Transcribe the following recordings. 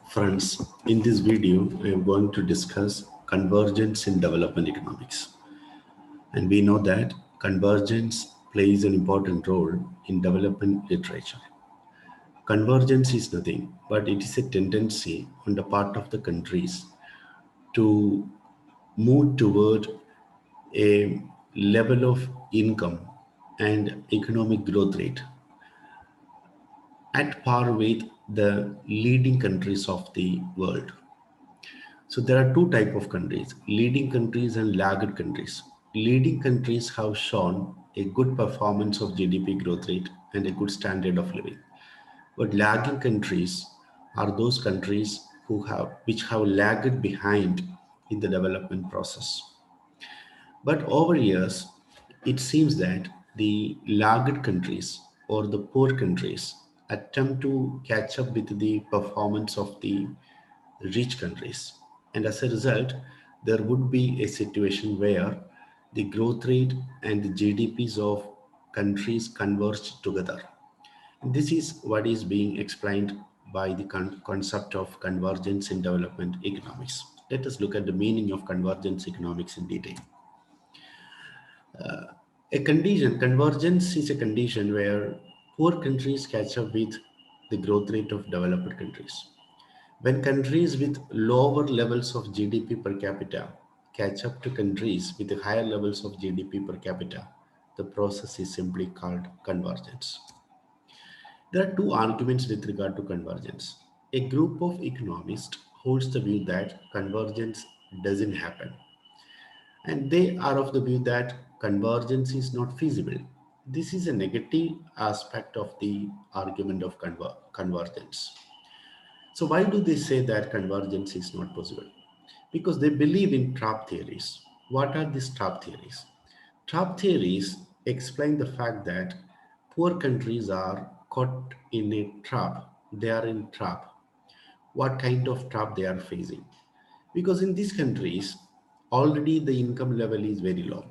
Friends, in this video, I am going to discuss convergence in development economics. And we know that convergence plays an important role in development literature. Convergence is nothing, but it is a tendency on the part of the countries to move toward a level of income and economic growth rate at par with the leading countries of the world. So there are two type of countries, leading countries and laggard countries. Leading countries have shown a good performance of GDP growth rate and a good standard of living. But lagging countries are those countries which have lagged behind in the development process. But over years, it seems that the laggard countries or the poor countries attempt to catch up with the performance of the rich countries. And as a result, there would be a situation where the growth rate and the GDPs of countries converge together. And this is what is being explained by the concept of convergence in development economics. Let us look at the meaning of convergence economics in detail. Convergence is a condition where poor countries catch up with the growth rate of developed countries. When countries with lower levels of GDP per capita catch up to countries with higher levels of GDP per capita, the process is simply called convergence. There are two arguments with regard to convergence. A group of economists holds the view that convergence doesn't happen, and they are of the view that convergence is not feasible. This is a negative aspect of the argument of convergence. So why do they say that convergence is not possible? Because they believe in trap theories. What are these trap theories? Trap theories explain the fact that poor countries are caught in a trap. They are in trap. What kind of trap they are facing? Because in these countries, already the income level is very low.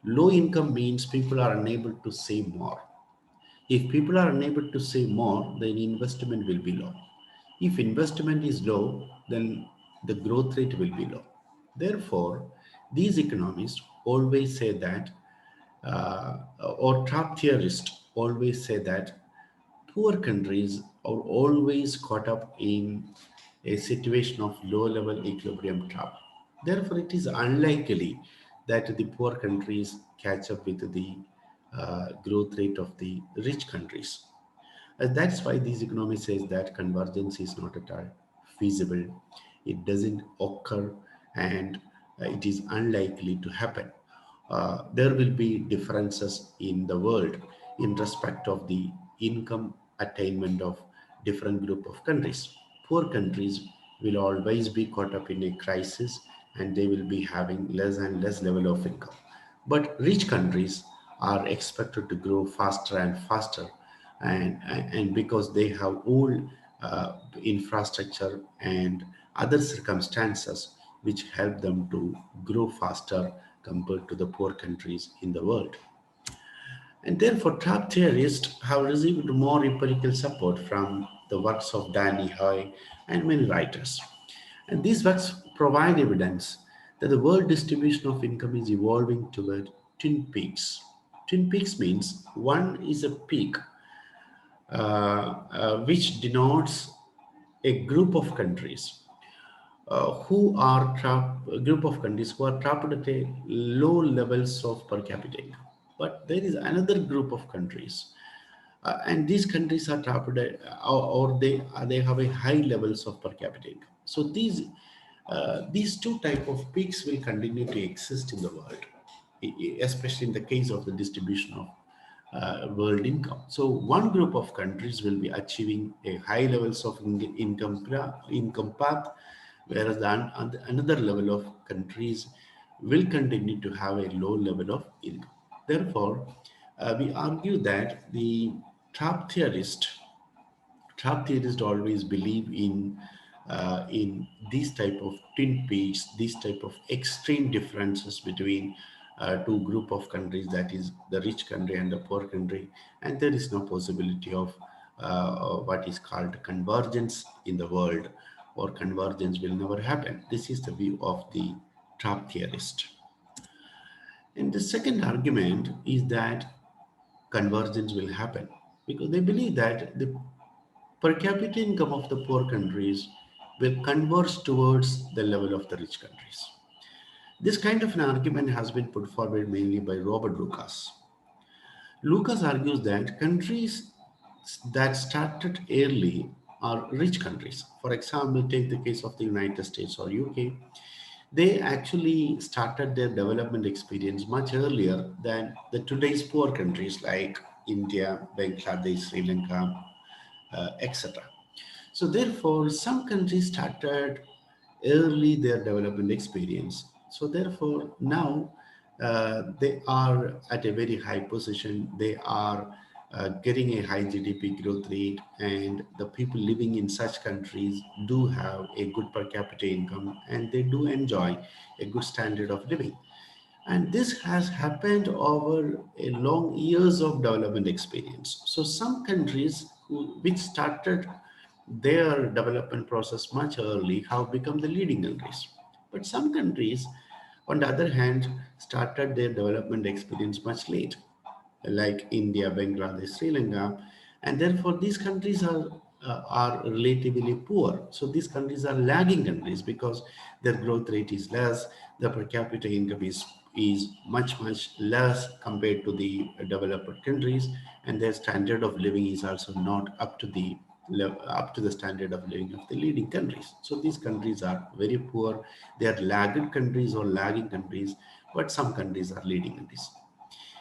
Low income means people are unable to save more. If people are unable to save more, then investment will be low. If investment is low, then the growth rate will be low. Therefore, these economists always say that, or trap theorists always say that poor countries are always caught up in a situation of low level equilibrium trap. Therefore, it is unlikely that the poor countries catch up with the growth rate of the rich countries. That's why these economists says that convergence is not at all feasible. It doesn't occur, and it is unlikely to happen. There will be differences in the world in respect of the income attainment of different group of countries. Poor countries will always be caught up in a crisis, and they will be having less and less level of income. But rich countries are expected to grow faster and faster, and because they have all infrastructure and other circumstances which help them to grow faster compared to the poor countries in the world. And therefore, trap theorists have received more empirical support from the works of Danny Hoy and many writers. And these works provide evidence that the world distribution of income is evolving toward twin peaks. Twin peaks means one is a peak which denotes a group of countries who are trapped, a group of countries who are trapped at a low levels of per capita income. But there is another group of countries, and these countries are trapped or they have a high levels of per capita income. So these two type of peaks will continue to exist in the world, especially in the case of the distribution of world income. So one group of countries will be achieving a high levels of income path, whereas another level of countries will continue to have a low level of income. Therefore, we argue that the trap theorist trap theorists always believe in these type of twin peaks, these type of extreme differences between two group of countries, that is the rich country and the poor country, and there is no possibility of what is called convergence in the world, or convergence will never happen. This is the view of the top theorist. And the second argument is that convergence will happen because they believe that the per capita income of the poor countries will converge towards the level of the rich countries. This kind of an argument has been put forward mainly by Robert Lucas. Lucas argues that countries that started early are rich countries. For example, take the case of the United States or UK. They actually started their development experience much earlier than the today's poor countries like India, Bangladesh, Sri Lanka, etc. So therefore, some countries started early their development experience. So therefore, now they are at a very high position. They are getting a high GDP growth rate, and the people living in such countries do have a good per capita income, and they do enjoy a good standard of living. And this has happened over a long years of development experience. So some countries which started their development process much early have become the leading countries. But some countries, on the other hand, started their development experience much late, like India, Bangladesh, Sri Lanka, and therefore these countries are relatively poor. So these countries are lagging countries because their growth rate is less, the per capita income is much less compared to the developed countries, and their standard of living is also not up to the up to the standard of living of the leading countries. So these countries are very poor. They are lagged countries or lagging countries, but some countries are leading countries.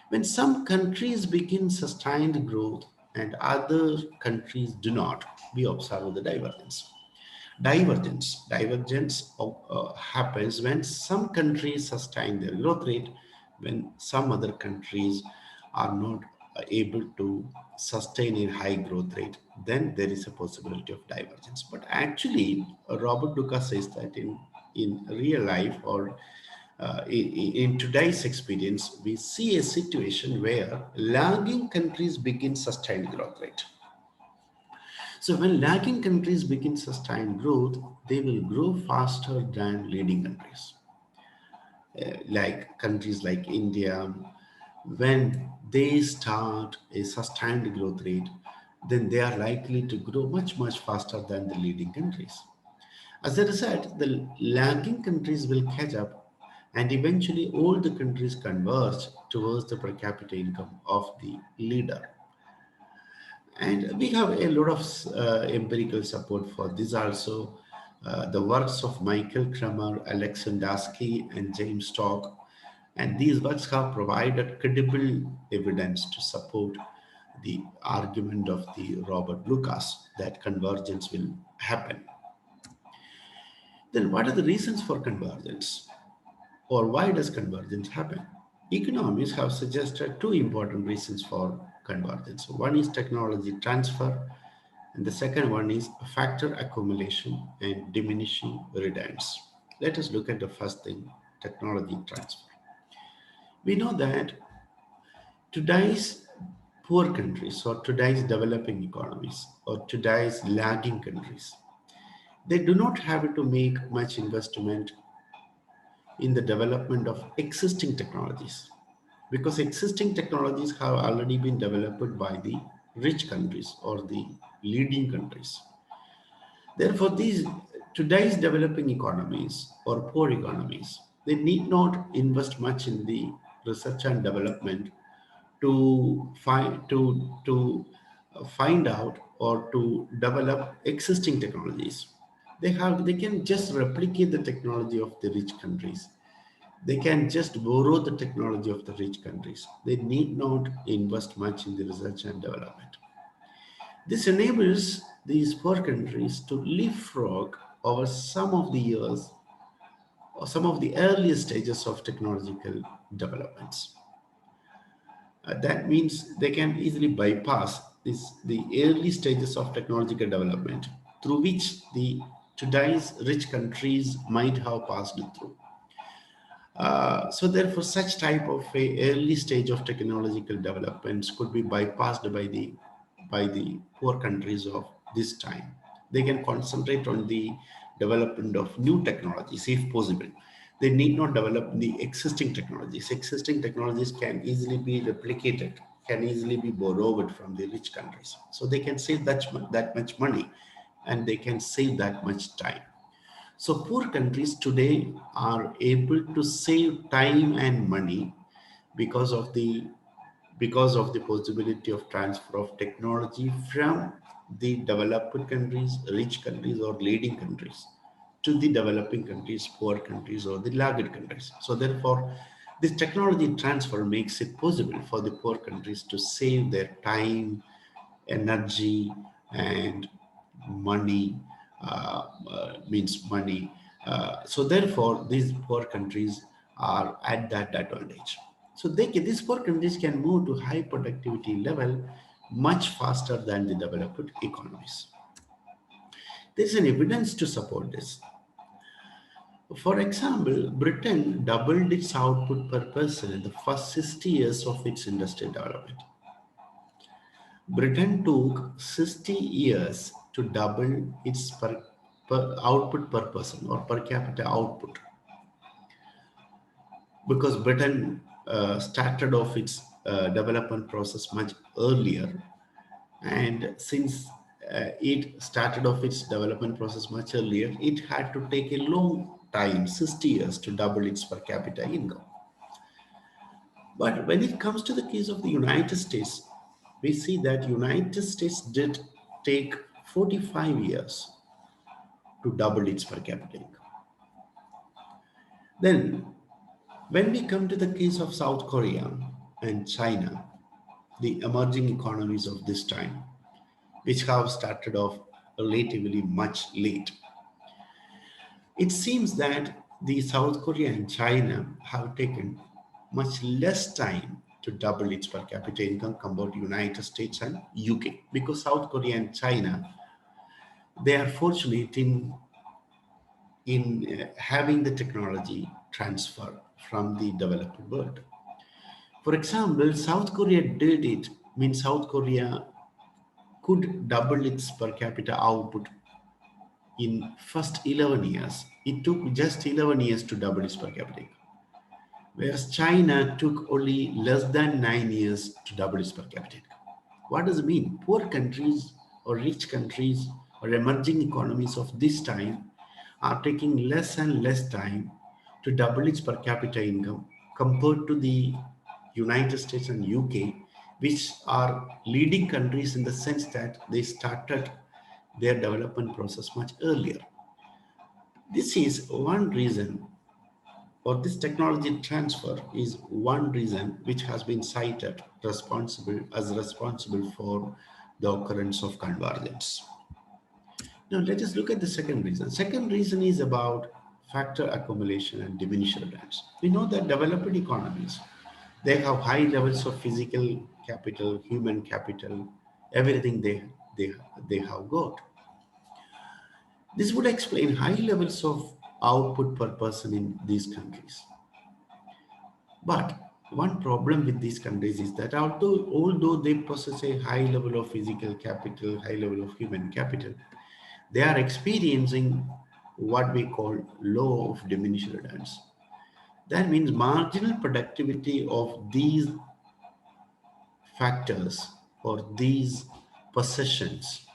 When some countries begin sustained growth and other countries do not, we observe the divergence. Divergence happens when some countries sustain their growth rate, when some other countries are not able to sustain a high growth rate. Then there is a possibility of divergence. But actually, Robert Lucas says that in real life, or in today's experience, we see a situation where lagging countries begin sustained growth rate. So when lagging countries begin sustained growth, they will grow faster than leading countries, like countries like India. When they start a sustained growth rate, then they are likely to grow much faster than the leading countries. As a result, the lagging countries will catch up, and eventually all the countries converge towards the per capita income of the leader. And we have a lot of empirical support for this also. The works of Michael Kramer, Alexandowski, and James Stock, and these works have provided credible evidence to support the argument of the Robert Lucas that convergence will happen. Then, what are the reasons for convergence? Or why does convergence happen? Economists have suggested two important reasons for convergence. One is technology transfer, and the second one is factor accumulation and diminishing returns. Let us look at the first thing, technology transfer. We know that today's poor countries, or today's developing economies, or today's lagging countries, they do not have to make much investment in the development of existing technologies, because existing technologies have already been developed by the rich countries or the leading countries. Therefore, these today's developing economies or poor economies, they need not invest much in the research and development to find out or to develop existing technologies. They can just replicate the technology of the rich countries. They can just borrow the technology of the rich countries. They need not invest much in the research and development. This enables these poor countries to leapfrog over some of the years or some of the earliest stages of technological developments. That means they can easily bypass the early stages of technological development through which the today's rich countries might have passed through. So therefore, such type of a early stage of technological developments could be bypassed by the by the poor countries of this time. They can concentrate on the development of new technologies if possible. They need not develop the existing technologies. Existing technologies can easily be replicated, can easily be borrowed from the rich countries. So they can save that much money, and they can save that much time. So poor countries today are able to save time and money because of the possibility of transfer of technology from the developed countries, rich countries, or leading countries to the developing countries, poor countries, or the laggard countries. So therefore, this technology transfer makes it possible for the poor countries to save their time, energy, and money, means money. So therefore, these poor countries are at that advantage. So these poor countries can move to high productivity level much faster than the developed economies. There is an evidence to support this. For example, Britain doubled its output per person in the first 60 years of its industrial development. Britain took 60 years to double its output per person or per capita output, because Britain started off its development process much earlier. And since it started off its development process much earlier, it had to take a long time, 60 years, to double its per capita income. But when it comes to the case of the United States, we see that United States did take 45 years to double its per capita income. Then, when we come to the case of South Korea and China, the emerging economies of this time, which have started off relatively much late, it seems that the South Korea and China have taken much less time to double its per capita income compared to United States and UK, because South Korea and China, they are fortunate in having the technology transfer from the developed world. For example, South Korea did it, means South Korea could double its per capita output in first 11 years. It took just 11 years to double its per capita income, whereas China took only less than 9 years to double its per capita income. What does it mean? Poor countries or rich countries or emerging economies of this time are taking less and less time to double its per capita income compared to the United States and UK, which are leading countries in the sense that they started their development process much earlier. This is one reason, or this technology transfer is one reason which has been cited responsible for the occurrence of convergence. Now let us look at the second reason. Second reason is about factor accumulation and diminished returns. We know that developed economies, they have high levels of physical capital, human capital, everything they they have got. This would explain high levels of output per person in these countries. But one problem with these countries is that although they possess a high level of physical capital, high level of human capital, they are experiencing what we call law of diminishing returns. That means marginal productivity of these factors or these possessions,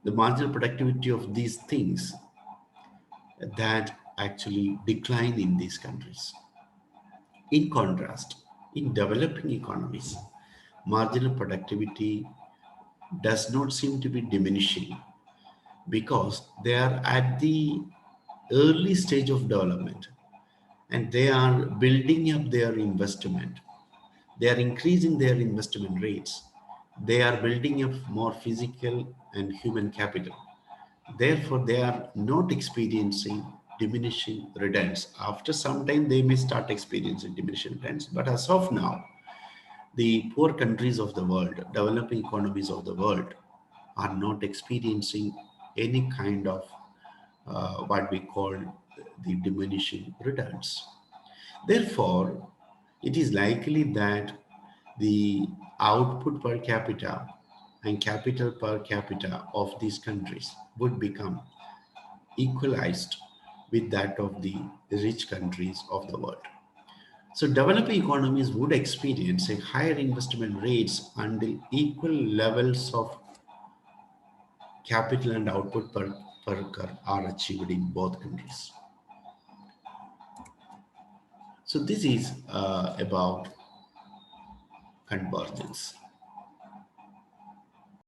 the marginal productivity of these things, that actually decline in these countries. In contrast, in developing economies, marginal productivity does not seem to be diminishing because they are at the early stage of development and they are building up their investment. They are increasing their investment rates. They are building up more physical and human capital. Therefore, they are not experiencing diminishing returns. After some time, they may start experiencing diminishing returns. But as of now, the poor countries of the world, developing economies of the world, are not experiencing any kind of what we call the diminishing returns. Therefore, it is likely that the output per capita and capital per capita of these countries would become equalized with that of the rich countries of the world. So developing economies would experience a higher investment rates until equal levels of capital and output per are achieved in both countries. So this is about convergence.